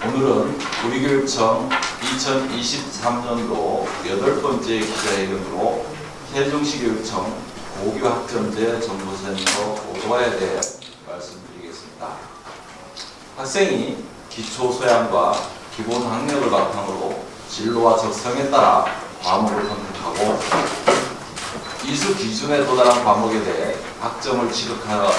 오늘은 우리교육청 2023년도 8번째 기자회견으로 세종시 교육청 고교학점제 정보센터 고도화에 대해 말씀드리겠습니다. 학생이 기초소양과 기본 학력을 바탕으로 진로와 적성에 따라 과목을 선택하고 이수 기준에 도달한 과목에 대해 학점을 취득하여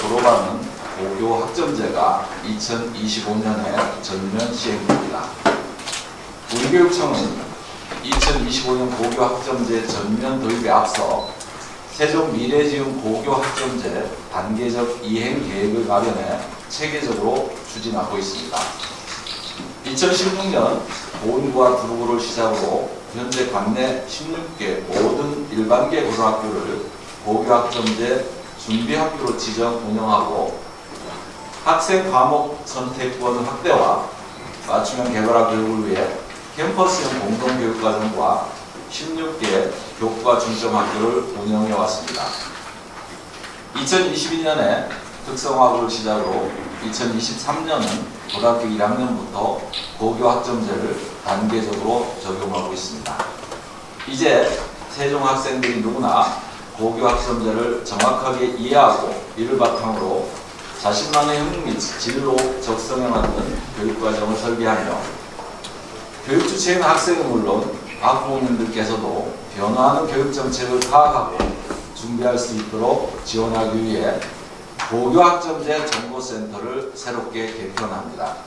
졸업하는 고교 학점제가 2025년에 전면 시행됩니다. 우리교육청은 2025년 고교 학점제 전면 도입에 앞서 세종 미래지원 고교 학점제 단계적 이행 계획을 마련해 체계적으로 추진하고 있습니다. 2016년 보은구와 두루구를 시작으로 현재 관내 16개 모든 일반계 고등학교를 고교 학점제 준비학교로 지정 운영하고 학생 과목 선택권 확대와 맞춤형 개발화 교육을 위해 캠퍼스형 공동교육과정과 16개 교과 중점 학교를 운영해 왔습니다. 2022년에 특성화고를 시작으로 2023년은 고등학교 1학년부터 고교 학점제를 단계적으로 적용하고 있습니다. 이제 세종 학생들이 누구나 고교 학점제를 정확하게 이해하고 이를 바탕으로 자신만의 학력 및 진로 적성에 맞는 교육과정을 설계하며 교육 주체인 학생은 물론 학부모님들께서도 변화하는 교육정책을 파악하고 준비할 수 있도록 지원하기 위해 고교학점제 정보센터를 새롭게 개편합니다.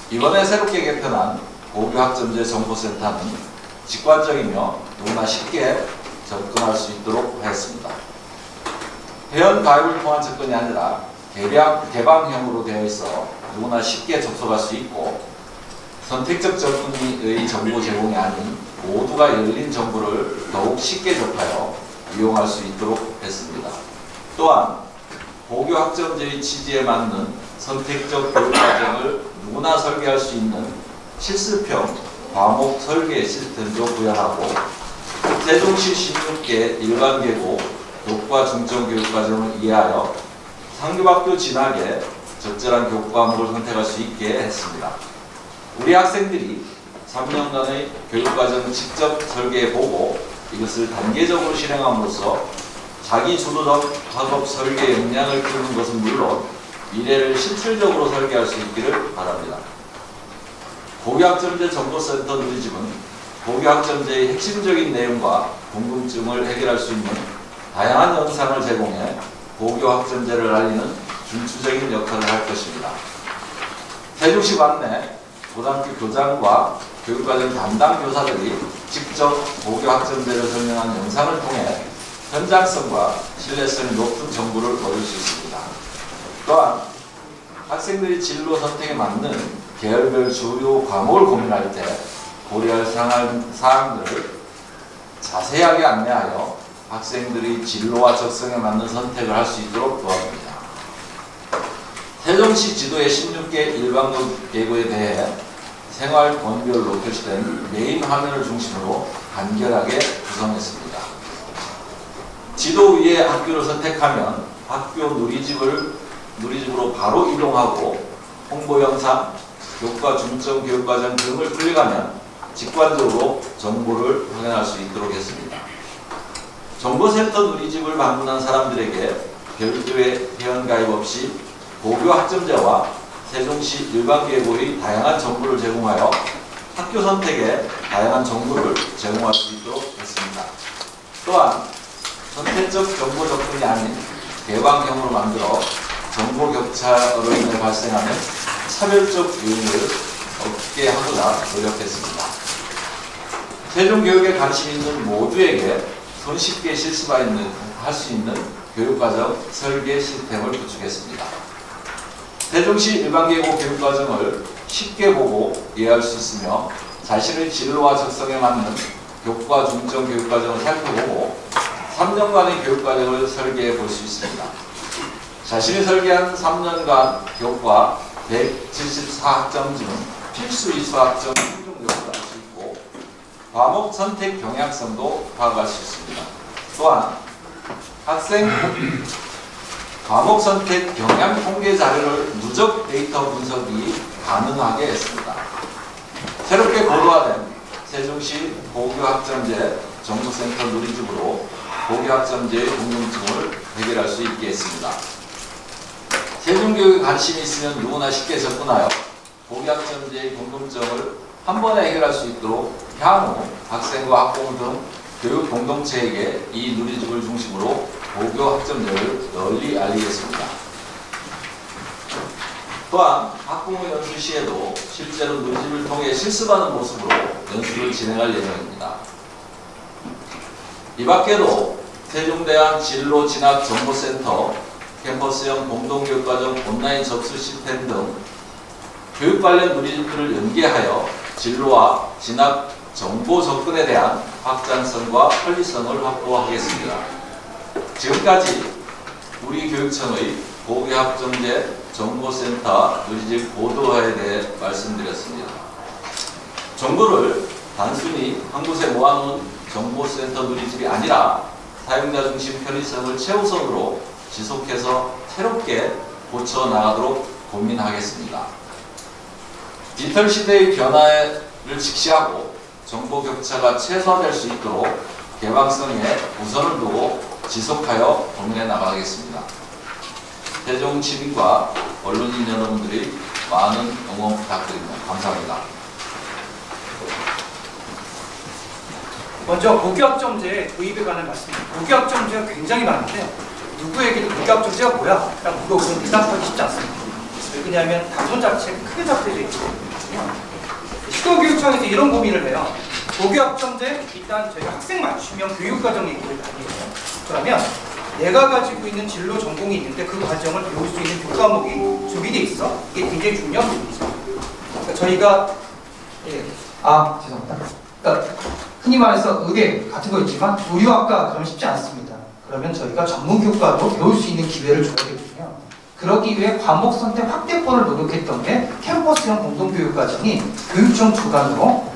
이번에 새롭게 개편한 고교학점제 정보센터는 직관적이며 누구나 쉽게 접근할 수 있도록 하였습니다. 회원 가입을 통한 접근이 아니라 개방형으로 되어 있어 누구나 쉽게 접속할 수 있고 선택적 접근의 정보 제공이 아닌 모두가 열린 정보를 더욱 쉽게 접하여 이용할 수 있도록 했습니다. 또한 고교 학점제의 취지에 맞는 선택적 교육과정을 누구나 설계할 수 있는 실습형 과목 설계 시스템도 구현하고 세종시 16개 일반계고 교과 중점 교육과정을 이해하여 상교학교 진학에 적절한 교과목을 선택할 수 있게 했습니다. 우리 학생들이 3년간의 교육과정을 직접 설계해보고 이것을 단계적으로 실행함으로써 자기 주도적 학업 설계 역량을 키우는 것은 물론 미래를 실질적으로 설계할 수 있기를 바랍니다. 고교학점제 정보센터 누리집은 고교학점제의 핵심적인 내용과 궁금증을 해결할 수 있는 다양한 영상을 제공해 고교학점제를 알리는 중추적인 역할을 할 것입니다. 세종시 관내 고등학교 교장과 교육과정 담당 교사들이 직접 고교학점제를 설명한 영상을 통해 현장성과 신뢰성이 높은 정보를 얻을 수 있습니다. 또한 학생들이 진로 선택에 맞는 계열별 주요 과목을 고민할 때 고려할 사항들을 자세하게 안내하여 학생들이 진로와 적성에 맞는 선택을 할 수 있도록 도와줍니다. 세종시 지도의 16개 일반계고에 대해 생활 권별로 표시된 메인 화면을 중심으로 간결하게 구성했습니다. 지도 위에 학교를 선택하면 학교 누리집으로 바로 이동하고 홍보 영상, 교과 중점 교육과정 등을 클릭하면 직관적으로 정보를 확인할 수 있도록 했습니다. 정보센터 누리집을 방문한 사람들에게 별도의 회원가입 없이 고교 학점제와 세종시 일반계고의 다양한 정보를 제공하여 학교 선택에 다양한 정보를 제공할 수 있도록 했습니다. 또한 선택적 정보 접근이 아닌 개방형으로 만들어 정보 격차로 인해 발생하는 차별적 요인을 없게 하고자 노력했습니다. 세종교육에 관심 있는 모두에게 손쉽게 실습할 수 있는 교육과정 설계 시스템을 구축했습니다. 세종시 일반계고 교육과정을 쉽게 보고 이해할 수 있으며 자신의 진로와 적성에 맞는 교과 중점 교육과정을 살펴보고 3년간의 교육과정을 설계해 볼 수 있습니다. 자신이 설계한 3년간 교과 174학점 중 필수 이수학점 충족률을 알 수 있고 과목 선택 경향성도 파악할 수 있습니다. 또한 학생 과목 선택 경향 통계 자료를 누적 데이터 분석이 가능하게 했습니다. 새롭게 고도화된 세종시 고교학점제 정보센터 누리집으로 고교학점제의 궁금증을 해결할 수 있게 했습니다. 세종교육에 관심이 있으면 누구나 쉽게 접근하여 고교학점제의 궁금증을 한 번에 해결할 수 있도록 향후 학생과 학부모 등 교육 공동체에게 이 누리집을 중심으로 고교학점제를 널리 알리겠습니다. 또한 학부모 연수 시에도 실제로 누리집을 통해 실습하는 모습으로 연수를 진행할 예정입니다. 이 밖에도 세종대학 진로진학정보센터, 캠퍼스형 공동교육과정 온라인 접수 시스템 등 교육 관련 누리집들을 연계하여 진로와 진학 정보 접근에 대한 확장성과 편리성을 확보하겠습니다. 지금까지 우리 교육청의 고교학점제 정보센터 누리집 고도화에 대해 말씀드렸습니다. 정보를 단순히 한 곳에 모아놓은 정보센터 누리집이 아니라 사용자 중심 편의성을 최우선으로 지속해서 새롭게 고쳐나가도록 고민하겠습니다. 디지털 시대의 변화를 직시하고 정보 격차가 최소화될 수 있도록 개방성에 우선을 두고 지속하여 고민해 나가겠습니다. 세종 시민과 언론인 여러분들이 많은 응원 부탁드립니다. 감사합니다. 먼저 고교학점제 도입에 관한 말씀입니다. 고교학점제가 굉장히 많은데 누구에게도 고교학점제가 뭐야? 라고 물어보면 대답하기 쉽지 않습니다. 왜냐하면 답변 자체가 크게 잡혀져 있거든요. 시도교육청에서 이런 고민을 해요. 고교학점제 일단 저희가 학생 맞춤형 교육과정 얘기를 많이 해요. 그러면 내가 가지고 있는 진로 전공이 있는데 그 과정을 배울 수 있는 교과목이 준비되어 있어. 이게 굉장히 중요한 부분이죠. 그러니까 저희가 죄송합니다. 그러니까 흔히 말해서 의대 같은 거 있지만 의료학과 그러면 쉽지 않습니다. 그러면 저희가 전문 교과로 배울 수 있는 기회를 줘야 되거든요. 그러기 위해 과목 선택 확대권을 노력했던 게 캠퍼스형 공동교육과정이 교육청 주관으로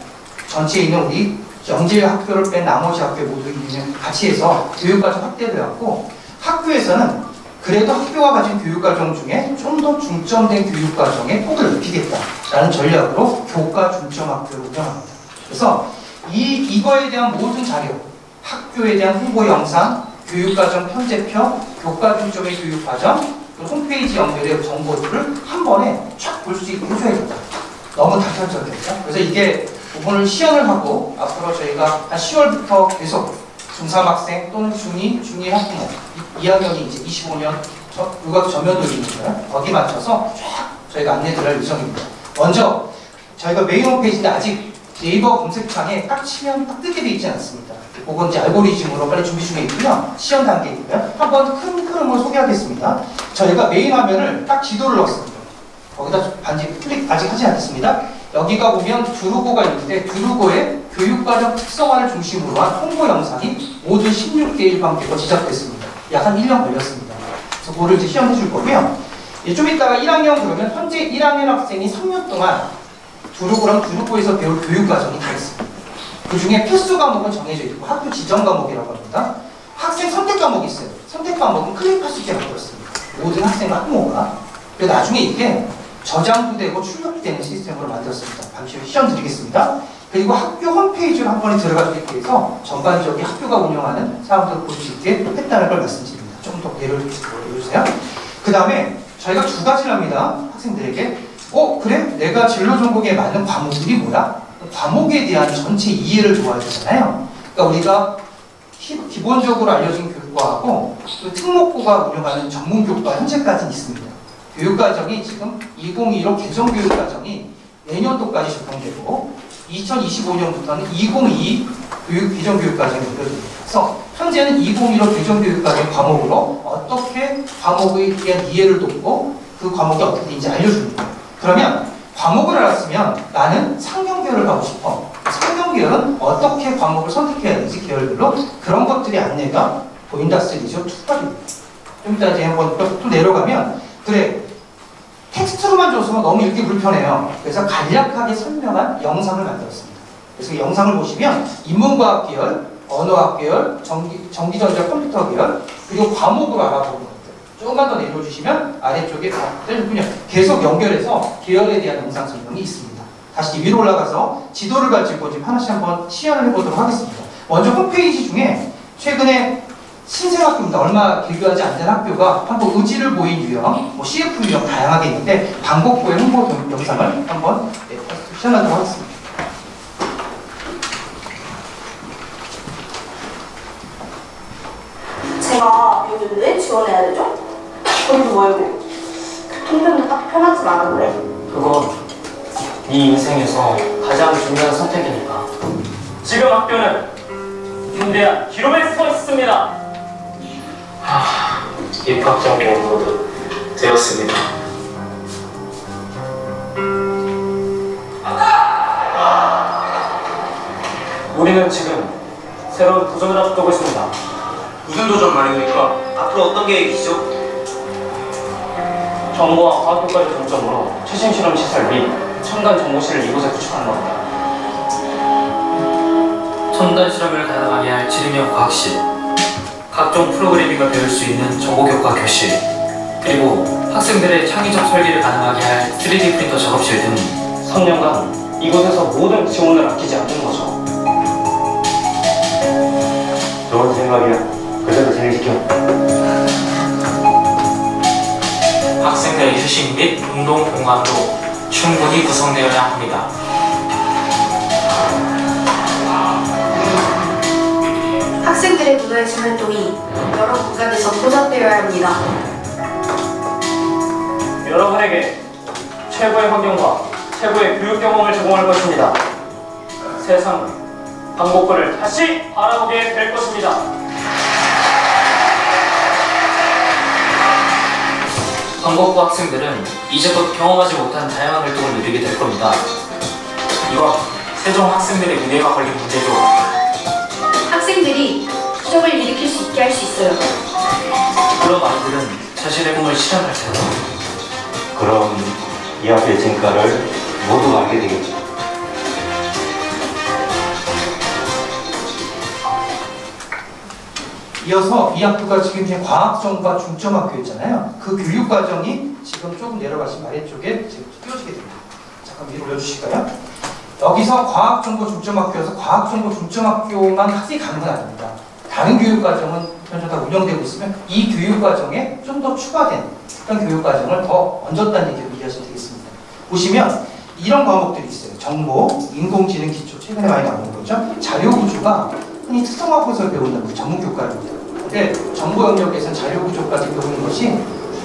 전체에 있는 우리 영재 학교를 뺀 나머지 학교 모두 같이 해서 교육과정 확대되었고, 학교에서는 그래도 학교가 가진 교육과정 중에 좀 더 중점된 교육과정의 폭을 넓히겠다라는 전략으로 교과 중점학교를 운영합니다. 그래서 이거에 대한 모든 자료, 학교에 대한 홍보 영상, 교육과정 편제표, 교과 중점의 교육과정, 홈페이지 연결의 정보들을 한 번에 쫙 볼 수 있게 해줘야겠다. 너무 단편적이었죠. 그래서 이게 부분을 시연을 하고 앞으로 저희가 한 10월부터 계속 중3 학생 또는 중2, 중2 학부모 2학년이 이제 25년 육학 전면도입니다. 거기 맞춰서 쫙 저희가 안내드릴 예정입니다. 먼저 저희가 메인 홈페이지인데 아직 네이버 검색창에 딱 치면 딱 뜨게 돼 있지 않습니다. 그건 이제 알고리즘으로 빨리 준비 중에 있고요. 시연 단계이고요. 한번 큰 흐름을 소개하겠습니다. 저희가 메인 화면을 딱 지도를 넣었습니다. 거기다 반지 클릭 아직 하지 않겠습니다. 여기가 보면 두루고가 있는데 두루고의 교육과정 특성화를 중심으로 한 홍보 영상이 모두 16개 1반계가 제작됐습니다. 약 한 1년 걸렸습니다. 그래서 그거를 이제 시연해 줄 거고요. 좀 이따가 1학년 그러면 현재 1학년 학생이 3년 동안 두루고랑 두루고에서 배울 교육과정이 다 있습니다. 그 중에 필수 과목은 정해져 있고 학교 지정 과목이라고 합니다. 학생 선택 과목이 있어요. 선택 과목은 클릭할 수 있게 만들었습니다. 모든 학생과 학부모가. 그리고 나중에 이게 저장도 되고 출력도 되는 시스템으로 만들었습니다. 잠시 후 시연 드리겠습니다. 그리고 학교 홈페이지로 한 번에 들어가기 위해서 전반적인 학교가 운영하는 사람들을 볼 수 있게 했다는 걸 말씀드립니다. 좀 더 예를 들어주세요. 그 다음에 저희가 두 가지를 합니다. 학생들에게 그래? 내가 진로 전공에 맞는 과목들이 뭐야? 과목에 대한 전체 이해를 도와야 되잖아요. 그러니까 우리가 기본적으로 알려진 교육과하고 또 특목고가 운영하는 전문 교육과 현재까지는 있습니다. 교육과정이 지금 2015 개정교육과정이 내년도까지 적용되고 2025년부터는 2022 개정교육과정이 연결됩니다. 그래서 현재는 2015 개정교육과정 과목으로 어떻게 과목에 대한 이해를 돕고 그 과목이 어떻게 되는지 알려줍니다. 그러면 과목을 알았으면 나는 상경계열을 가고 싶어. 상경계열은 어떻게 과목을 선택해야 되는지 계열별로 그런 것들이 안내가 보인다 시리즈 2까지입니다. 좀 이따 이제 한번 또 내려가면 그래 텍스트로만 줘서 너무 읽기 불편해요. 그래서 간략하게 설명한 영상을 만들었습니다. 그래서 영상을 보시면 인문과학 계열, 언어학 계열, 전기전자 컴퓨터 계열, 그리고 과목으로 알아보는 것들 조금만 더 내려주시면 아래쪽에 그냥 계속 연결해서 계열에 대한 영상 설명이 있습니다. 다시 위로 올라가서 지도를 가지고 지금 하나씩 한번 시연을 해보도록 하겠습니다. 먼저 홈페이지 중에 최근에 신생학교입니다. 얼마 개교하지 않는 학교가 한번 의지를 보인 유형, CF 유형 다양하게 있는데 방법부의 홍보 영상을 한번 시연하도록 하겠습니다. 제가 여기 왜 지원해야 되죠? 거기도 멀고 교통편도 딱 편하진 않은데. 그건 네 인생에서 가장 중요한 선택이니까. 지금 학교는 현대한 기록에 서 있습니다. 입학정보 모두 되었습니다. 우리는 지금 새로운 도전을 앞두고 있습니다. 무슨 도전 말입니까? 앞으로 어떤 계획이시죠? 정보와 과학교까지 중점으로 최신 실험 시설 및 첨단 정보실을 이곳에 구축하는 겁니다. 첨단 실험을 가능하게 할 지능형 과학실, 각종 프로그래밍을 배울 수 있는 정보교과 교실, 그리고 학생들의 창의적 설계를 가능하게 할 3D 프린터 작업실 등 3년간 이곳에서 모든 지원을 아끼지 않는 거죠. 좋은 생각이야. 그래도 진행시켜. 학생들의 휴식 및 운동 공간도 충분히 구성되어야 합니다. 학생들의 문화예술 활동이 여러 공간에서 포장되어야 합니다. 여러분에게 최고의 환경과 최고의 교육 경험을 제공할 것입니다. 세상은 방법부를 다시 바라보게 될 것입니다. 방법부 학생들은 이제껏 경험하지 못한 다양한 활동을 누리게 될 겁니다. 이건 세종 학생들의 미래가 걸린 문제죠. 학생들이 추적을 일으킬 수 있게 할 수 있어요. 그런 아이들은 자신의 꿈을 실현할 테고, 그럼 이 앞의 진가를 모두 알게 되겠죠. 이어서 이 학교가 지금 이제 과학정과 중점학교였잖아요. 그 교육과정이 지금 조금 내려가시면 아래쪽에 지금 띄워지게 됩니다. 잠깐 위로 올려주실까요? 여기서 과학정보 중점학교여서 과학정보 중점학교만 학생이 가는 건 아닙니다. 다른 교육과정은 현재 다 운영되고 있으면 이 교육과정에 좀 더 추가된 그런 교육과정을 더 얹었다는 얘기를 이해하시면 되겠습니다. 보시면 이런 과목들이 있어요. 정보, 인공지능 기초, 최근에 많이 나오는 거죠. 자료구조가 흔히 특성화고서를 배우는 그 전문 교과입니다. 근데 정보 영역에서는 자료구조까지 배우는 것이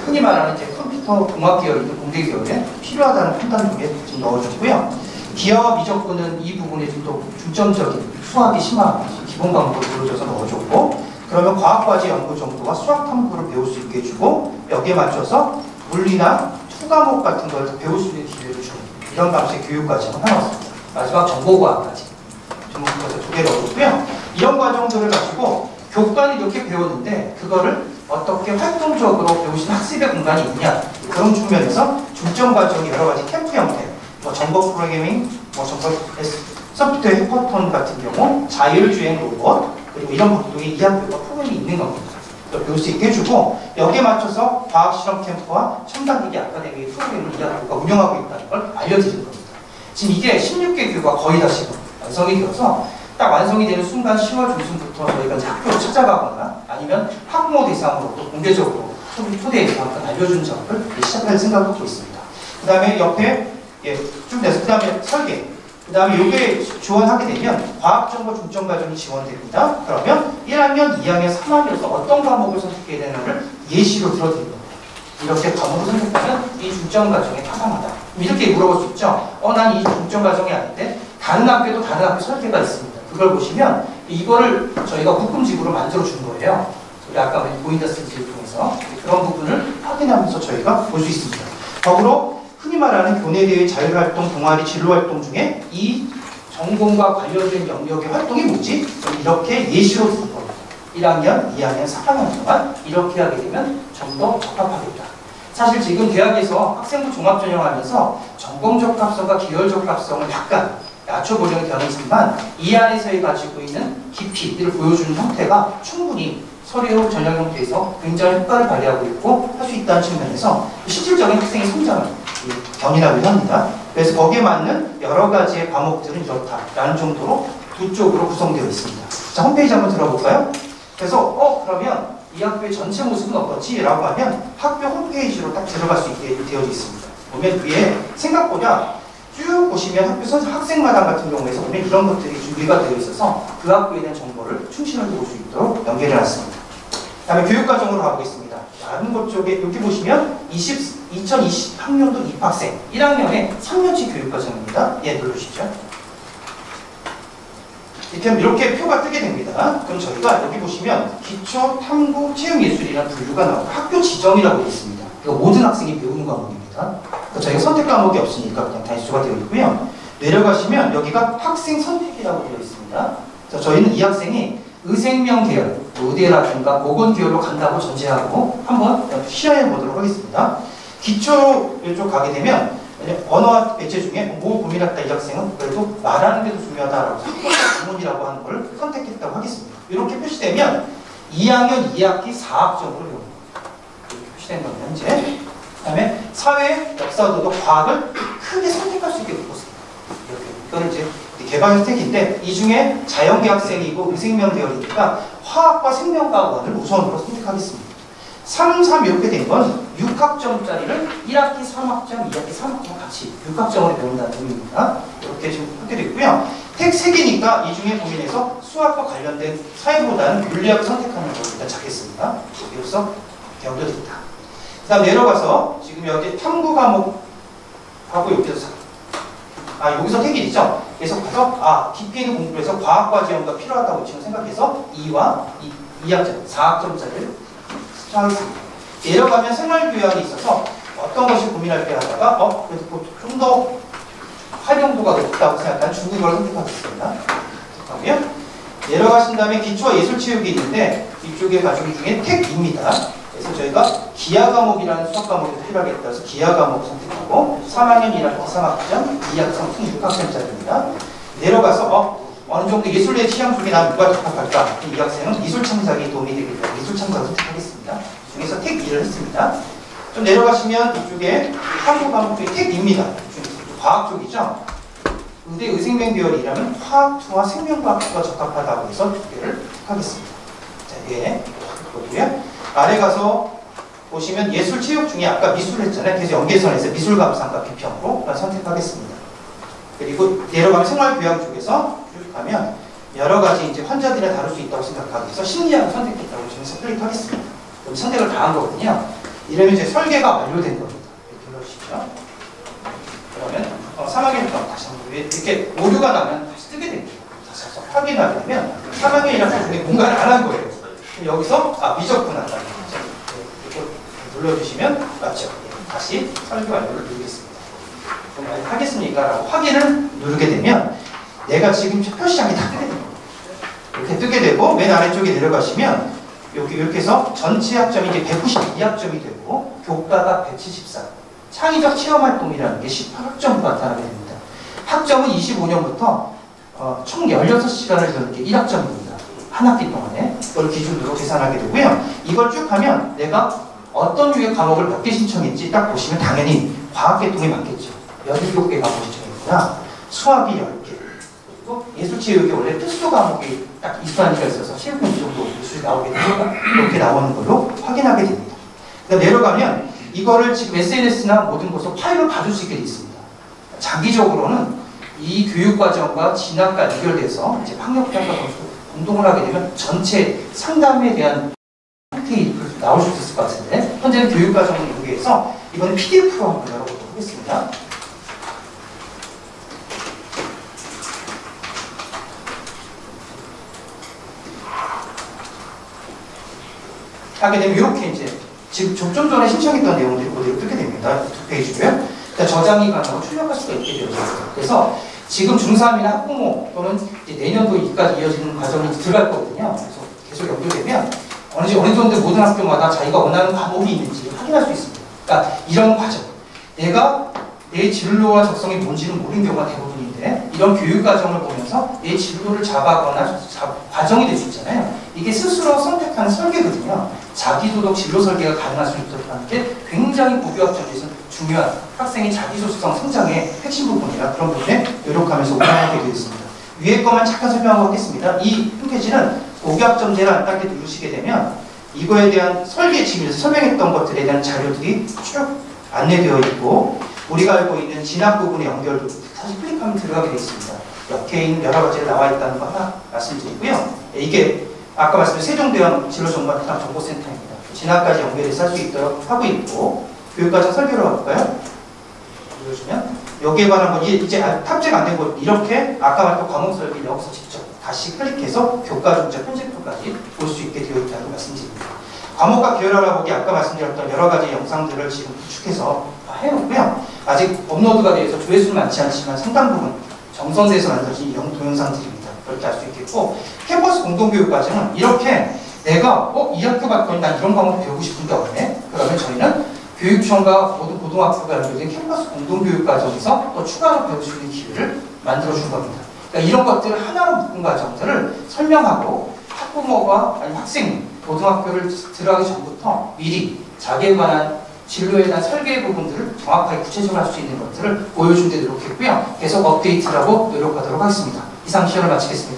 흔히 말하는 이제 컴퓨터 공학 계열이든 공대 계열에 필요하다는 판단 중에 좀 넣어줬고요. 기하와 미적분은 이 부분에 좀 더 중점적인 수학이 심한 기본 과목으로 들어줘서 넣어줬고, 그러면 과학과제 연구 정도와 수학 탐구를 배울 수 있게 해주고, 여기에 맞춰서 물리나 투과목 같은 걸 배울 수 있는 기회를 주는 이런 방식의 교육과정을 해놨습니다. 마지막 정보과학까지 전문교과서 2개 넣어줬고요. 이런 과정들을 가지고 교과는 이렇게 배웠는데 그거를 어떻게 활동적으로 배우신 학습의 공간이 있냐, 그런 측면에서 중점 과정이 여러 가지 캠프 형태, 뭐 정보 프로그래밍, 뭐 정보 소프트웨어 해커톤 같은 경우, 자율주행 로봇, 그리고 이런 활동이 이 학교가 프로그램이 있는 겁니다. 배울 수 있게 해주고, 여기에 맞춰서 과학실험 캠프와 첨단기기 아카데미 프로그램을 이 학교가 운영하고 있다는 걸 알려드리는 겁니다. 지금 이게 16개 교과가 거의 다 지금 완성이 되어서 딱 완성이 되는 순간 10월 중순부터 저희가 이제 학교를 찾아가거나 아니면 학부모 대상으로 또 공개적으로 초대해서 한번 알려주는 작업을 시작할 생각을 하고 있습니다. 그 다음에 옆에 쭉 돼서 그 다음에 설계, 그 다음에 이게 지원하게 되면 과학정보 중점과정이 지원됩니다. 그러면 1학년, 2학년, 3학년에서 어떤 과목을 선택해야 되는지를 예시로 들어드립니다. 이렇게 과목을 선택하면 이 중점과정에 타당하다. 이렇게 물어볼 수 있죠. 난 이 중점과정이 아닌데 다른 학교도 다른 학교 설계가 있습니다. 그걸 보시면 이거를 저희가 묶음집으로 만들어 준 거예요. 우리 아까 보인다 스티지를 통해서 그런 부분을 확인하면서 저희가 볼 수 있습니다. 더불어 흔히 말하는 교내대회 자율활동, 동아리, 진로활동 중에 이 전공과 관련된 영역의 활동이 뭐지? 이렇게 예시로 들 겁니다. 1학년, 2학년, 3학년 동안 이렇게 하게 되면 좀 더 적합하겠다. 사실 지금 대학에서 학생부 종합전형하면서 전공 적합성과 기열 적합성을 약간 낮춰보려는 경향이 있지만 이 안에서의 가지고 있는 깊이를 보여주는 형태가 충분히 서류 전형 형태에서 굉장히 효과를 발휘하고 있고 할 수 있다는 측면에서 실질적인 학생의 성장을 견인하고 합니다. 그래서 거기에 맞는 여러 가지의 과목들은 이렇다라는 정도로 두 쪽으로 구성되어 있습니다. 자, 홈페이지 한번 들어볼까요? 그래서 그러면 이 학교의 전체 모습은 어떻지? 라고 하면 학교 홈페이지로 딱 들어갈 수 있게 되어져 있습니다. 보면 위에 생각보다 쭉 보시면 학교 학생마당 같은 경우에서 보면 이런 것들이 준비가 되어 있어서 그 학교에 대한 정보를 충실하게 볼 수 있도록 연결해놨습니다. 그 다음에 교육과정으로 가보겠습니다. 다른 것 쪽에 여기 보시면 2020 학년도 입학생 1학년의 3년치 교육과정입니다. 예, 누르시죠. 이렇게 표가 뜨게 됩니다. 그럼 저희가 여기 보시면 기초, 탐구, 체육예술이라는 분류가 나오고 학교 지정이라고 되어 있습니다. 이거 모든 학생이 배우는 과목입니다. 저희가 선택 과목이 없으니까 그냥 단수가 되어 있고요. 내려가시면 여기가 학생 선택이라고 되어 있습니다. 그래서 저희는 이 학생이 의생명 계열, 의대라든가 보건 계열로 간다고 전제하고 한번 시야해 보도록 하겠습니다. 기초 이쪽 가게 되면 언어와 매체 중에 뭐 고민했다 이 학생은 그래도 말하는 게 더 중요하다라고 전문이라고 하는 걸 선택했다고 하겠습니다. 이렇게 표시되면 2학년 2학기 4학점으로 배웁니다. 이렇게 표시된 겁니다. 현재. 그 다음에 사회, 역사, 도덕, 과학을 크게 선택할 수 있게 보겠습니다. 이렇게. 이거는 이제 개발 혜택인데 이 중에 자연계 학생이고 의생명 계열이니까 화학과 생명과학원을 우선으로 선택하겠습니다. 3, 3 이렇게 된 건 6학점짜리를 1학기 3학점, 2학기 3학점 같이 6학점으로 배운다는 의미입니다. 이렇게 지금 하게 됐고요. 택 3개니까 이 중에 고민해서 수학과 관련된 사회보다는 윤리학을 선택하는 걸 일단 잡겠습니다. 여기로서 연결됐다. 그 다음 내려가서 지금 여기 탐구 과목하고 여기서 여기서 택이 있죠. 그래서 가서 깊이 있는 공부를 해서 과학과 지원가 필요하다고 지금 생각해서 2와 2학점, 4학점짜리를 하겠습니다. 내려가면 생활교양이 있어서 어떤 것이 고민할 때 하다가 그래도 좀 더 활용도가 높다고 생각한 중국어를 선택하겠습니다. 그러면 내려가신 다음에 기초와 예술체육이 있는데 이쪽에 가지고 중에 택입니다. 그래서 저희가 기하 과목이라는 수학 과목이 필요하겠다 해서 기하 과목 선택하고 3학년 1학기 3학점, 2학기 3학점 6학점짜리입니다. 내려가서 어느 정도 예술의 취향 중에 난 누가 적합할까? 이 학생은 미술 창작이 도움이 되겠다. 미술 창작을 선택하겠습니다. 이 중에서 택 2를 했습니다. 좀 내려가시면 이쪽에 탐구 과목 중에 택 2입니다. 과학 쪽이죠. 의대 의생명 계열이라면 화학투와 생명과학투가 적합하다고 해서 두 개를 하겠습니다. 자, 예. 그렇고요. 아래 가서 보시면 예술 체육 중에 아까 미술 했잖아요. 그래서 연계선에서 미술 감상과 비평으로 선택하겠습니다. 그리고 내려가면 생활교양 쪽에서 쭉 가면 여러 가지 이제 환자들이 다룰 수 있다고 생각하기 위해서 심리학을 선택했다고 지금 클릭하겠습니다. 그럼 선택을 다 한 거거든요. 이러면 이제 설계가 완료된 겁니다. 이렇게 눌러주시죠. 그러면 3학년 다시 한번 이렇게 오류가 나면 다시 뜨게 됩니다. 다시 확인하게 되면 3학년 1학기 중에 공간을 안 한 거예요. 그럼 여기서 미적분한다. 이렇게 눌러주시면 맞죠. 다시 설계 완료를 누르겠습니다. 그럼 하겠습니까? 라고 확인을 누르게 되면 내가 지금 표시장이 다 뜨게 됩니다. 이렇게 뜨게 되고 맨 아래쪽에 내려가시면 여기 이렇게 해서 전체 학점이 이제 192학점이 되고 교과가 174. 창의적 체험활동이라는 게 18학점으로 나타나게 됩니다. 학점은 25년부터 총 16시간을 배우는 게 1학점입니다. 한 학기 동안에 그걸 기준으로 계산하게 되고요. 이걸 쭉 하면 내가 어떤 유의 과목을 몇 개 신청했지 딱 보시면 당연히 과학계통이 맞겠죠. 17개 과목 신청했구나. 수학이 10개. 그리고 예술체육이 원래 특수 과목이 딱 20단위가 있어서 7분 정도 예술이 나오게 되니까 이렇게 나오는 걸로 확인하게 됩니다. 내려가면 이거를 지금 SNS나 모든 곳에서 파일로 봐줄 수 있게 되어 있습니다. 장기적으로는 이 교육과정과 진학과 연결돼서 이제 학력평가 공동을 하게 되면 전체 상담에 대한 형태가 나올 수 있을 것 같은데 현재는 교육과정을 연계해서 이번에 PDF로 한번 열어보도록 하겠습니다. 하게 되면 이렇게 이제 지금 좀 전에 신청했던 내용들이 그대로 뜨게 됩니다. 두 페이지고요. 저장이 가능하고 출력할 수가 있게 되어 있어요. 그래서 지금 중3이나 학부모 또는 이제 내년도 2까지 이어지는 과정이 들어갈 거거든요. 그래서 계속 연결되면 어느 정도 모든 학교마다 자기가 원하는 과목이 있는지 확인할 수 있습니다. 그러니까 이런 과정. 내가 내 진로와 적성이 뭔지는 모르는 경우가 대부분인데 이런 교육 과정을 보면서 내 진로를 잡아가거나 과정이 될 수 있잖아요. 이게 스스로 선택하는 설계거든요. 자기도덕 진로 설계가 가능할 수 있다는 게 굉장히 고교학점에서 중요한 학생의 자기소수성 성장의 핵심 부분이라 그런 부분에 노력하면서 운영하게 되어 있습니다. 위에 것만 잠깐 설명하고 하겠습니다. 이 표지는 고교학점제를 딱 이렇게 누르시게 되면 이거에 대한 설계, 지금 설명했던 것들에 대한 자료들이 쭉 안내되어 있고 우리가 알고 있는 진학 부분의 연결도 사실 클릭하면 들어가게 되어 있습니다. 옆에 있는 여러 가지가 나와 있다는 거 하나 말씀드리고요. 이게 아까 말씀드린 세종대왕 진로정보와 대상정보센터입니다. 진학까지 연결해서 할 수 있도록 하고 있고 교육과정 설계로 가볼까요? 눌러주면 여기에 관한 거 이제 탑재가 안 되고 이렇게 아까 말했던 과목 설계를 여기서 직접 다시 클릭해서 교과정제 편집표까지 볼 수 있게 되어 있다고 말씀드립니다. 과목과 기여를 알아보기 아까 말씀드렸던 여러 가지 영상들을 지금 구축해서 해놓고요. 아직 업로드가 돼서 조회수는 많지 않지만 상당 부분 정선돼서 만들어진 동영상들입니다. 그렇게 할 수 있겠고 캠퍼스 공동교육과정은 이렇게 내가 이 학교 갔더니 난 이런 과목 배우고 싶은 게 없네. 그러면 저희는 교육청과 모든 고등학교가 연결된 캠퍼스 공동교육과정에서 또 추가로 배울 수 있는 기회를 만들어준 겁니다. 그러니까 이런 것들을 하나로 묶은 과정들을 설명하고 학부모가 아니면 학생, 고등학교를 들어가기 전부터 미리 자기에 관한 진로에 대한 설계 부분들을 정확하게 구체적으로 할 수 있는 것들을 보여준 데 노력했고요. 계속 업데이트를 하고 노력하도록 하겠습니다. 이상 시연을 마치겠습니다.